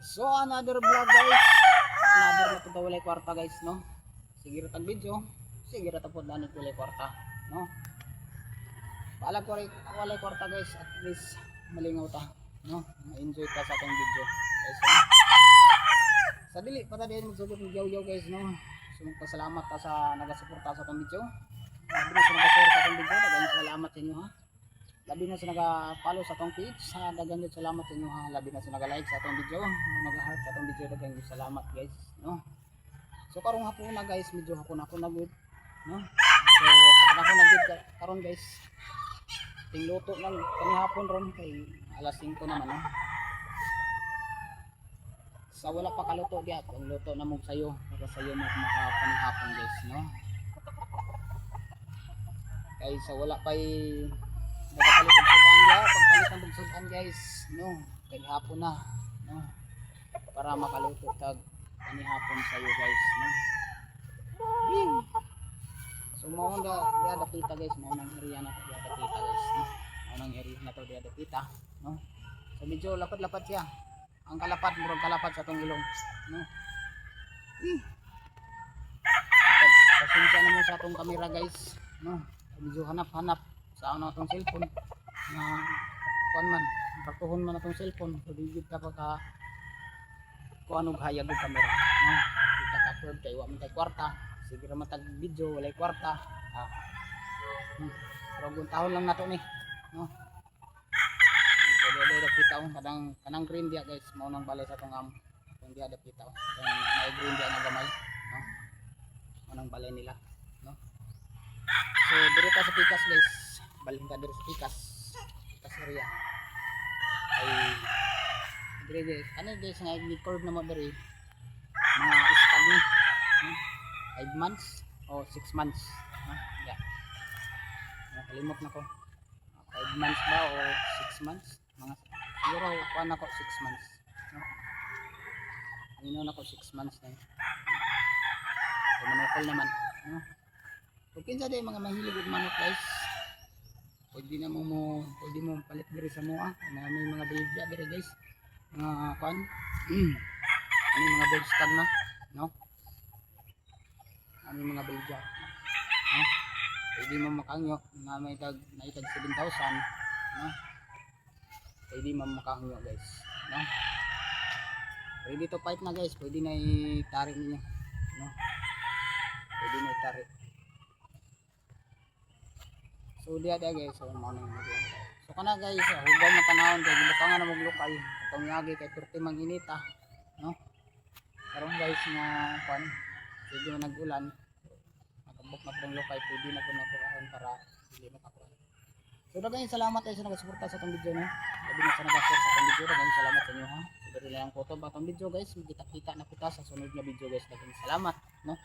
So another vlog guys. Another na punta walay kwarta guys no. Sige ra tag video. Sige ra tapod na walay kwarta no. Pala ko walay kwarta guys, at least malingaw ta no. Ma-enjoy ta sa atong video guys no? Sa dili pa ta din magsugod ng yaw guys no. So magpasalamat ta sa nagasuporta sa atong video. Labi na sa nag-share sa atong video, daghang salamat sa inyo ha. Labi na sa nag-follow sa atong page, daghang salamat sa inyo ha. Labi na sa nag-like sa atong video, nag-heart sa atong video, daghang salamat guys no. So karong hapon na guys, medyo hapon na good no. So hapon na good karon guys. Ting luto lang kani hapon ron kay alas 5 naman no. Sa wala pa kaluto diha, ang luto na mong sayo, para sayo mo makapanihapon guys no. Kay sa wala pa'y nagpapalit ng sudan diha, pagpalit ng sudan guys no. Kay hapon na no. Para makaluto tag panihapon sayo guys no. So mao na dapita guys, mao nang area na diha dapita guys no. Mao nang area na to diha dapita no. So medyo lapad-lapad siya. Ang kalapad, murag kalapad sa itong ilong no? Pasensya naman sa itong camera guys no? Medyo hanap-hanap sa ano itong cellphone na kuan man, pagtuhon man itong cellphone so digit ka pagka kung anong hayag yung camera no? Di ka ka-upload kay wa man tay kwarta, sige raman tag video walay kwarta pero guntahon lang nato ni no? Dili dapita ko kanang green dia guys, mao nang balay sa tong kung dia dapita ko may green dia na gamay no. Mao nang balay nila no. So diri ta sa pikas guys, balhin ta diri sa pikas area ay diri guys nga ni-curve na mo diri mga stag ni 5 months o 6 months no. Yeah. Nakalimot na ko 5 months ba o 6 months, mga siguro kuan ako 6 months no? Nino na ko 6 months na so manukol naman no? Kung kinsa day mga mahilig og manok guys, pwede mo palit diri sa mua na may mga bilja diri guys, mga kuan ano mga bilstag na no, ano mga bilja no. Pwede mo makangyo na may tag 7,000 no. Pwede mo makangyo guys no. Pwede to fight na guys, pwede na itarik niyo no. Pwede na itarik. So diya guys, so mo nang so kana guys, hugaw mo tanawon kay gibutangan na mong lokal katong yagi kay perti mang inita no. Karon guys nga kuan sige na nag-ulan, buk na pong lokay, pwede na po nakuhaan para hindi makakuha. So daghang salamat tayo sa nagasuporta sa itong video no. Labi na sa nag-share sa itong video, daghang salamat sa inyo ha. So dito lang po itong video guys, magkita-kita na kita sa sunod na video guys. Daghang salamat no.